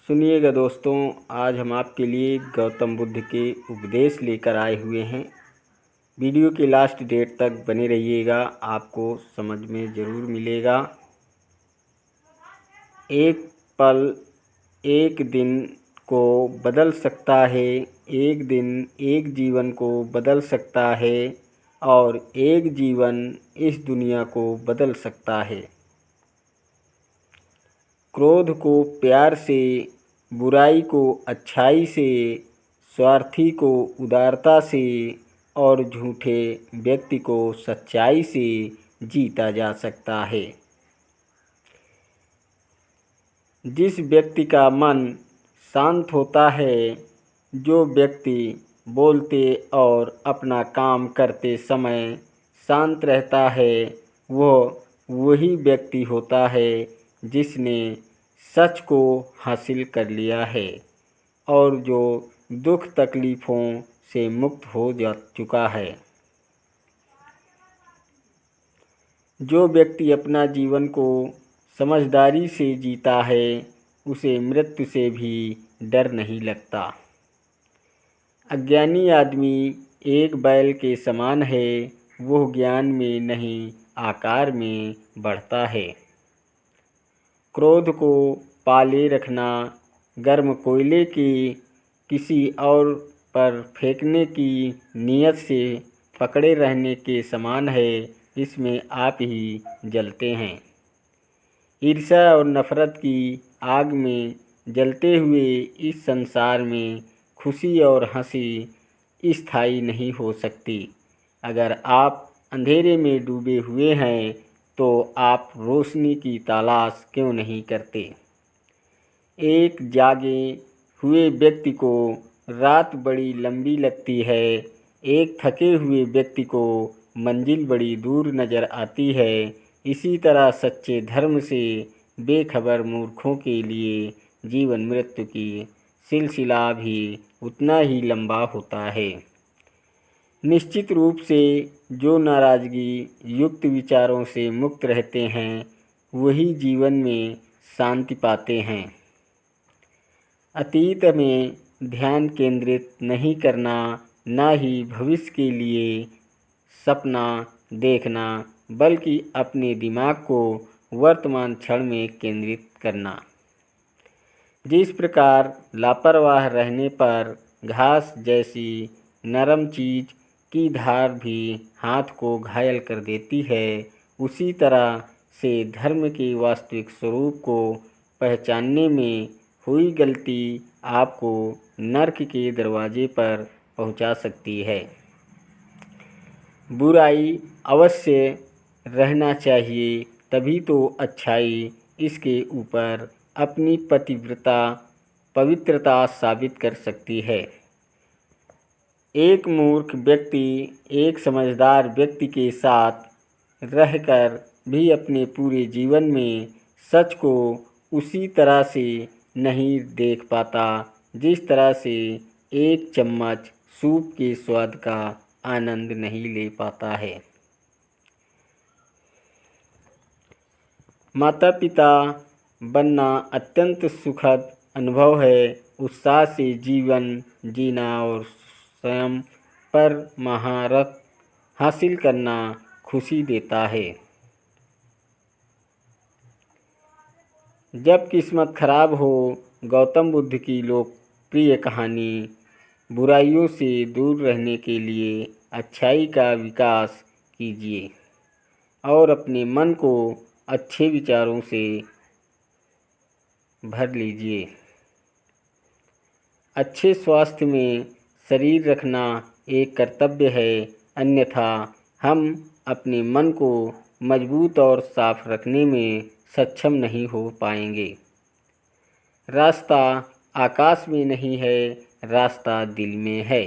सुनिएगा दोस्तों, आज हम आपके लिए गौतम बुद्ध के उपदेश लेकर आए हुए हैं। वीडियो के लास्ट डेट तक बने रहिएगा, आपको समझ में ज़रूर मिलेगा। एक पल एक दिन को बदल सकता है, एक दिन एक जीवन को बदल सकता है और एक जीवन इस दुनिया को बदल सकता है। क्रोध को प्यार से, बुराई को अच्छाई से, स्वार्थी को उदारता से और झूठे व्यक्ति को सच्चाई से जीता जा सकता है। जिस व्यक्ति का मन शांत होता है, जो व्यक्ति बोलते और अपना काम करते समय शांत रहता है, वही व्यक्ति होता है जिसने सच को हासिल कर लिया है और जो दुख तकलीफ़ों से मुक्त हो जा चुका है। जो व्यक्ति अपना जीवन को समझदारी से जीता है, उसे मृत्यु से भी डर नहीं लगता। अज्ञानी आदमी एक बैल के समान है, वो ज्ञान में नहीं आकार में बढ़ता है। क्रोध को पाले रखना गर्म कोयले की किसी और पर फेंकने की नीयत से पकड़े रहने के समान है, इसमें आप ही जलते हैं। ईर्ष्या और नफ़रत की आग में जलते हुए इस संसार में खुशी और हंसी स्थायी नहीं हो सकती। अगर आप अंधेरे में डूबे हुए हैं तो आप रोशनी की तलाश क्यों नहीं करते? एक जागे हुए व्यक्ति को रात बड़ी लंबी लगती है, एक थके हुए व्यक्ति को मंजिल बड़ी दूर नज़र आती है। इसी तरह सच्चे धर्म से बेखबर मूर्खों के लिए जीवन मृत्यु की सिलसिला भी उतना ही लंबा होता है। निश्चित रूप से जो नाराज़गी युक्त विचारों से मुक्त रहते हैं, वही जीवन में शांति पाते हैं। अतीत में ध्यान केंद्रित नहीं करना, ना ही भविष्य के लिए सपना देखना, बल्कि अपने दिमाग को वर्तमान क्षण में केंद्रित करना। जिस प्रकार लापरवाह रहने पर घास जैसी नरम चीज़ की धार भी हाथ को घायल कर देती है, उसी तरह से धर्म के वास्तविक स्वरूप को पहचानने में हुई गलती आपको नर्क के दरवाजे पर पहुंचा सकती है। बुराई अवश्य रहना चाहिए, तभी तो अच्छाई इसके ऊपर अपनी पवित्रता साबित कर सकती है। एक मूर्ख व्यक्ति एक समझदार व्यक्ति के साथ रहकर भी अपने पूरे जीवन में सच को उसी तरह से नहीं देख पाता, जिस तरह से एक चम्मच सूप के स्वाद का आनंद नहीं ले पाता है। माता पिता बनना अत्यंत सुखद अनुभव है। उत्साह से जीवन जीना और स्वयं पर महारत हासिल करना खुशी देता है। जब किस्मत खराब हो, गौतम बुद्ध की लोकप्रिय कहानी बुराइयों से दूर रहने के लिए अच्छाई का विकास कीजिए और अपने मन को अच्छे विचारों से भर लीजिए। अच्छे स्वास्थ्य में शरीर रखना एक कर्तव्य है, अन्यथा हम अपने मन को मजबूत और साफ रखने में सक्षम नहीं हो पाएंगे। रास्ता आकाश में नहीं है, रास्ता दिल में है।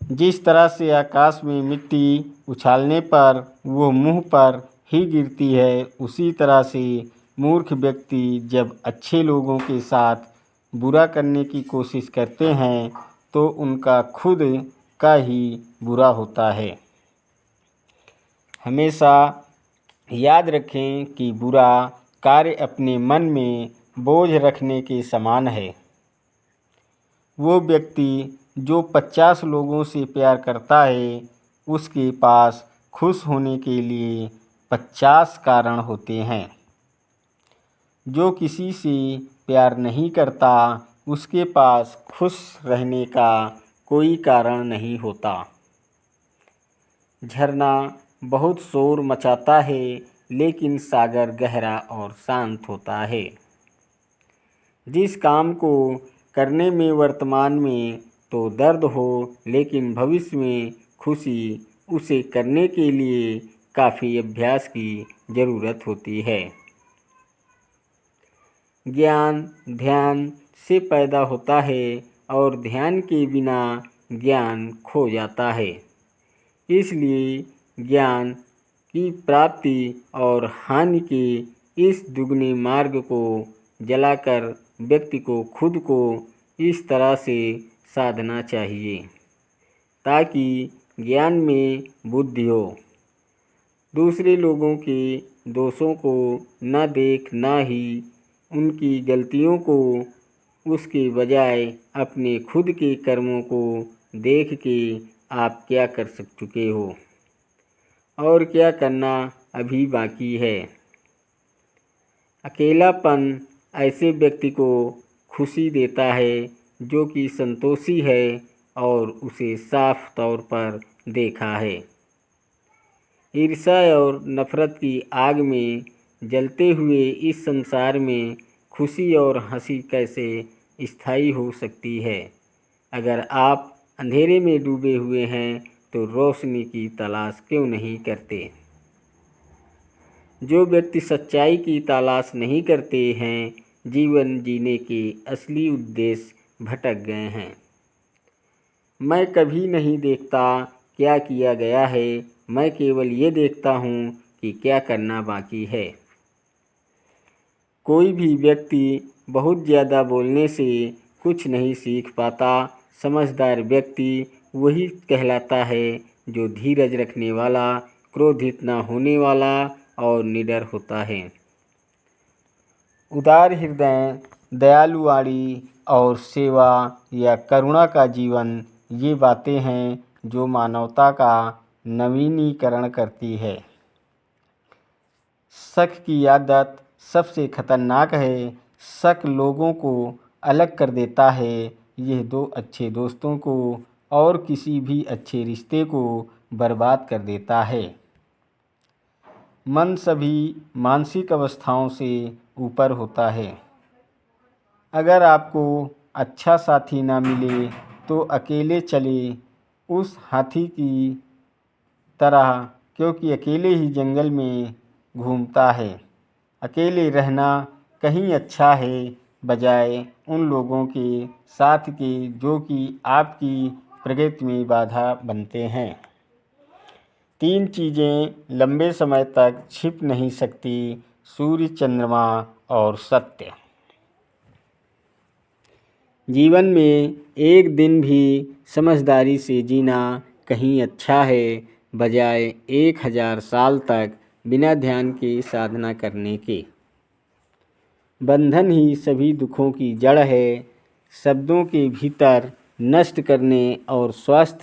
जिस तरह से आकाश में मिट्टी उछालने पर वो मुंह पर ही गिरती है, उसी तरह से मूर्ख व्यक्ति जब अच्छे लोगों के साथ बुरा करने की कोशिश करते हैं तो उनका खुद का ही बुरा होता है। हमेशा याद रखें कि बुरा कार्य अपने मन में बोझ रखने के समान है। वो व्यक्ति जो 50 लोगों से प्यार करता है, उसके पास खुश होने के लिए 50 कारण होते हैं। जो किसी से प्यार नहीं करता, उसके पास खुश रहने का कोई कारण नहीं होता। झरना बहुत शोर मचाता है, लेकिन सागर गहरा और शांत होता है। जिस काम को करने में वर्तमान में तो दर्द हो, लेकिन भविष्य में खुशी, उसे करने के लिए काफ़ी अभ्यास की ज़रूरत होती है। ज्ञान ध्यान से पैदा होता है और ध्यान के बिना ज्ञान खो जाता है। इसलिए ज्ञान की प्राप्ति और हानि के इस दुगने मार्ग को जलाकर व्यक्ति को खुद को इस तरह से साधना चाहिए ताकि ज्ञान में बुद्धि हो। दूसरे लोगों के दोषों को न देख, न ही उनकी गलतियों को, उसके बजाय अपने खुद के कर्मों को देख के आप क्या कर चुके हो और क्या करना अभी बाकी है। अकेलापन ऐसे व्यक्ति को खुशी देता है जो कि संतोषी है और उसे साफ तौर पर देखा है। ईर्ष्या और नफरत की आग में जलते हुए इस संसार में खुशी और हंसी कैसे स्थायी हो सकती है। अगर आप अंधेरे में डूबे हुए हैं तो रोशनी की तलाश क्यों नहीं करते। जो व्यक्ति सच्चाई की तलाश नहीं करते हैं, जीवन जीने के असली उद्देश्य भटक गए हैं। मैं कभी नहीं देखता क्या किया गया है, मैं केवल ये देखता हूँ कि क्या करना बाकी है। कोई भी व्यक्ति बहुत ज़्यादा बोलने से कुछ नहीं सीख पाता। समझदार व्यक्ति वही कहलाता है जो धीरज रखने वाला, क्रोधित न होने वाला और निडर होता है। उदार हृदय, दयालुवाणी और सेवा या करुणा का जीवन, ये बातें हैं जो मानवता का नवीनीकरण करती है। शक की आदत सबसे खतरनाक है। शक लोगों को अलग कर देता है। यह दो अच्छे दोस्तों को और किसी भी अच्छे रिश्ते को बर्बाद कर देता है। मन सभी मानसिक अवस्थाओं से ऊपर होता है। अगर आपको अच्छा साथी ना मिले तो अकेले चले उस हाथी की तरह, क्योंकि अकेले ही जंगल में घूमता है। अकेले रहना कहीं अच्छा है बजाय उन लोगों के साथ के जो कि आपकी प्रगति में बाधा बनते हैं। 3 चीज़ें लंबे समय तक छिप नहीं सकती: सूर्य, चंद्रमा और सत्य। जीवन में एक दिन भी समझदारी से जीना कहीं अच्छा है बजाय 1000 साल तक बिना ध्यान के साधना करने के। बंधन ही सभी दुखों की जड़ है। शब्दों के भीतर नष्ट करने और स्वस्थ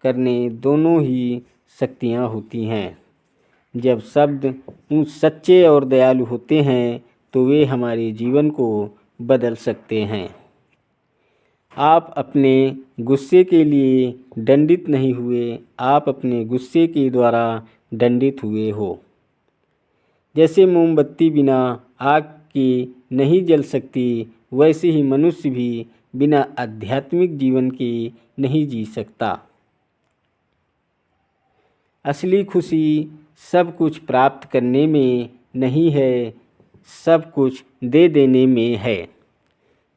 करने दोनों ही शक्तियाँ होती हैं। जब शब्द सच्चे और दयालु होते हैं तो वे हमारे जीवन को बदल सकते हैं। आप अपने गुस्से के लिए दंडित नहीं हुए, आप अपने गुस्से के द्वारा दंडित हुए हो। जैसे मोमबत्ती बिना आग के नहीं जल सकती, वैसे ही मनुष्य भी बिना आध्यात्मिक जीवन के नहीं जी सकता। असली खुशी सब कुछ प्राप्त करने में नहीं है, सब कुछ दे देने में है।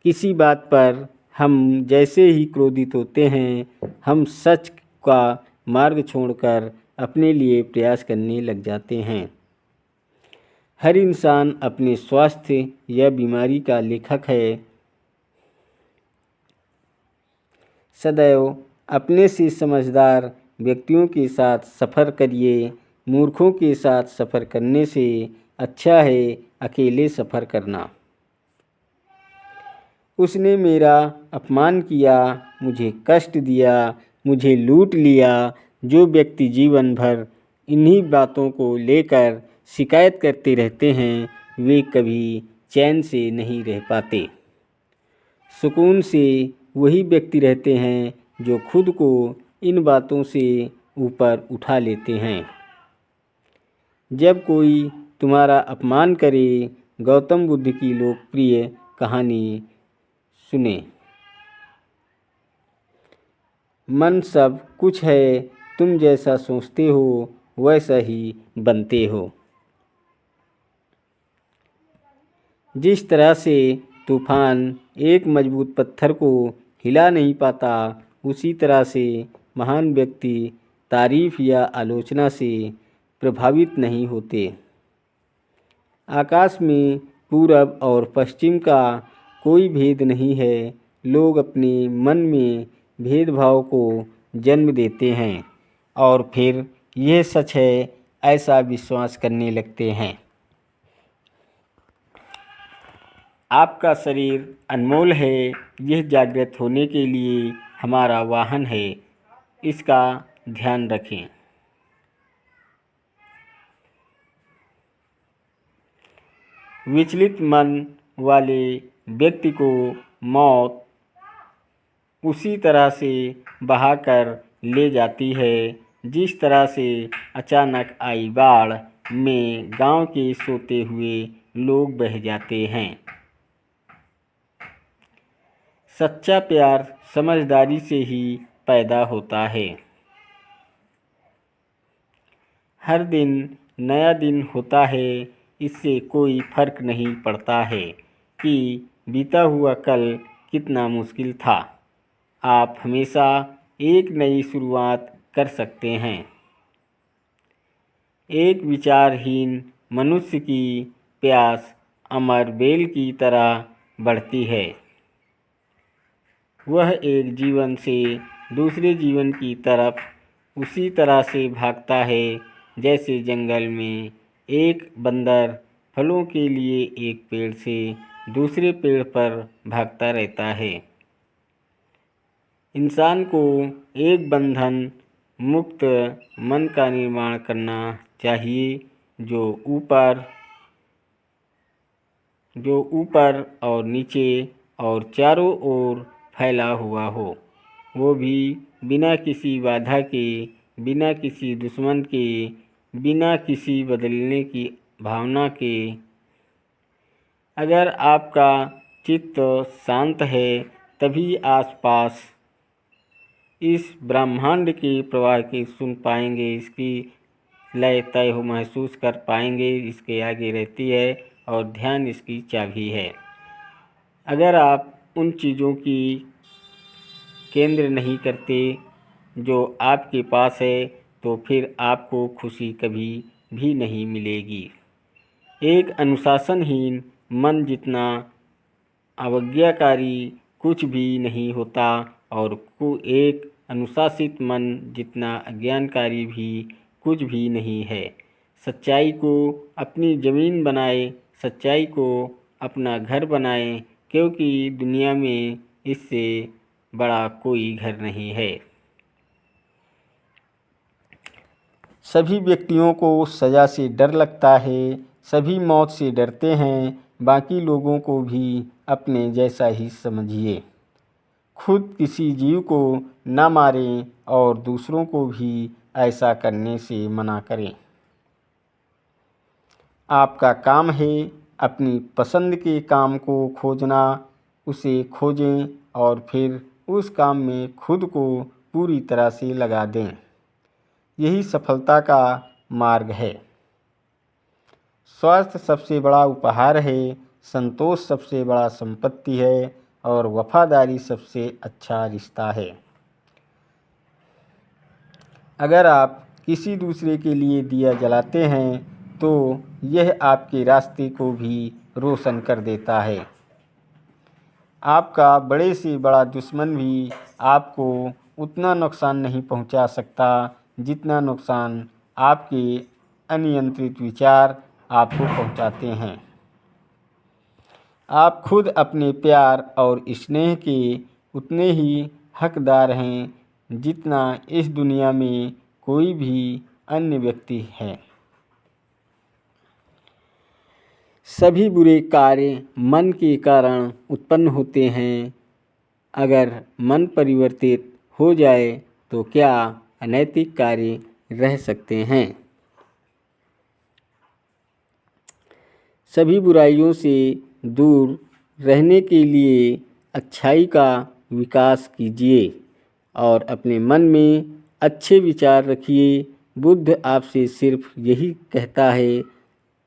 किसी बात पर हम जैसे ही क्रोधित होते हैं, हम सच का मार्ग छोड़कर अपने लिए प्रयास करने लग जाते हैं। हर इंसान अपने स्वास्थ्य या बीमारी का लेखक है। सदैव अपने से समझदार व्यक्तियों के साथ सफ़र करिए। मूर्खों के साथ सफ़र करने से अच्छा है अकेले सफ़र करना। उसने मेरा अपमान किया, मुझे कष्ट दिया, मुझे लूट लिया। जो व्यक्ति जीवन भर इन्हीं बातों को लेकर शिकायत करते रहते हैं, वे कभी चैन से नहीं रह पाते। सुकून से वही व्यक्ति रहते हैं जो खुद को इन बातों से ऊपर उठा लेते हैं। जब कोई तुम्हारा अपमान करे, गौतम बुद्ध की लोकप्रिय कहानी सुने। मन सब कुछ है, तुम जैसा सोचते हो वैसा ही बनते हो। जिस तरह से तूफान एक मजबूत पत्थर को हिला नहीं पाता, उसी तरह से महान व्यक्ति तारीफ या आलोचना से प्रभावित नहीं होते। आकाश में पूरब और पश्चिम का कोई भेद नहीं है। लोग अपने मन में भेदभाव को जन्म देते हैं और फिर यह सच है ऐसा विश्वास करने लगते हैं। आपका शरीर अनमोल है, यह जागृत होने के लिए हमारा वाहन है, इसका ध्यान रखें। विचलित मन वाले व्यक्ति को मौत उसी तरह से बहाकर ले जाती है जिस तरह से अचानक आई बाढ़ में गांव के सोते हुए लोग बह जाते हैं। सच्चा प्यार समझदारी से ही पैदा होता है। हर दिन नया दिन होता है, इससे कोई फर्क नहीं पड़ता है कि बीता हुआ कल कितना मुश्किल था। आप हमेशा एक नई शुरुआत कर सकते हैं। एक विचारहीन मनुष्य की प्यास अमर बेल की तरह बढ़ती है। वह एक जीवन से दूसरे जीवन की तरफ उसी तरह से भागता है जैसे जंगल में एक बंदर फलों के लिए एक पेड़ से दूसरे पेड़ पर भागता रहता है। इंसान को एक बंधन मुक्त मन का निर्माण करना चाहिए जो ऊपर और नीचे और चारों ओर फैला हुआ हो, वो भी बिना किसी बाधा के, बिना किसी दुश्मन के, बिना किसी बदलने की भावना के। अगर आपका चित्त शांत है तभी आसपास इस ब्रह्मांड के प्रवाह की सुन पाएंगे, इसकी लय तय हो महसूस कर पाएंगे। इसके आगे रहती है और ध्यान इसकी चाबी है। अगर आप उन चीज़ों की केंद्र नहीं करते जो आपके पास है तो फिर आपको खुशी कभी भी नहीं मिलेगी। एक अनुशासनहीन मन जितना अवज्ञाकारी कुछ भी नहीं होता और एक अनुशासित मन जितना अज्ञानकारी भी कुछ भी नहीं है। सच्चाई को अपनी ज़मीन बनाए, सच्चाई को अपना घर बनाए, क्योंकि दुनिया में इससे बड़ा कोई घर नहीं है। सभी व्यक्तियों को सज़ा से डर लगता है, सभी मौत से डरते हैं। बाकी लोगों को भी अपने जैसा ही समझिए। खुद किसी जीव को न मारें और दूसरों को भी ऐसा करने से मना करें। आपका काम है अपनी पसंद के काम को खोजना, उसे खोजें और फिर उस काम में खुद को पूरी तरह से लगा दें। यही सफलता का मार्ग है। स्वास्थ्य सबसे बड़ा उपहार है, संतोष सबसे बड़ा संपत्ति है और वफादारी सबसे अच्छा रिश्ता है। अगर आप किसी दूसरे के लिए दिया जलाते हैं तो यह आपके रास्ते को भी रोशन कर देता है। आपका बड़े से बड़ा दुश्मन भी आपको उतना नुकसान नहीं पहुंचा सकता जितना नुकसान आपके अनियंत्रित विचार आपको पहुंचाते हैं। आप खुद अपने प्यार और स्नेह के उतने ही हकदार हैं जितना इस दुनिया में कोई भी अन्य व्यक्ति है। सभी बुरे कार्य मन के कारण उत्पन्न होते हैं। अगर मन परिवर्तित हो जाए तो क्या अनैतिक कार्य रह सकते हैं। सभी बुराइयों से दूर रहने के लिए अच्छाई का विकास कीजिए और अपने मन में अच्छे विचार रखिए। बुद्ध आपसे सिर्फ यही कहता है,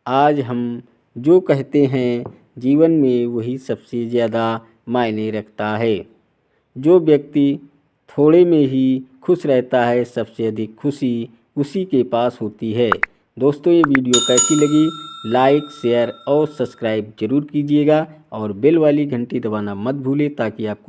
आज हम जो कहते हैं जीवन में वही सबसे ज़्यादा मायने रखता है। जो व्यक्ति थोड़े में ही खुश रहता है, सबसे अधिक खुशी उसी के पास होती है। दोस्तों, ये वीडियो कैसी लगी? लाइक, शेयर और सब्सक्राइब जरूर कीजिएगा और बेल वाली घंटी दबाना मत भूलें ताकि आपको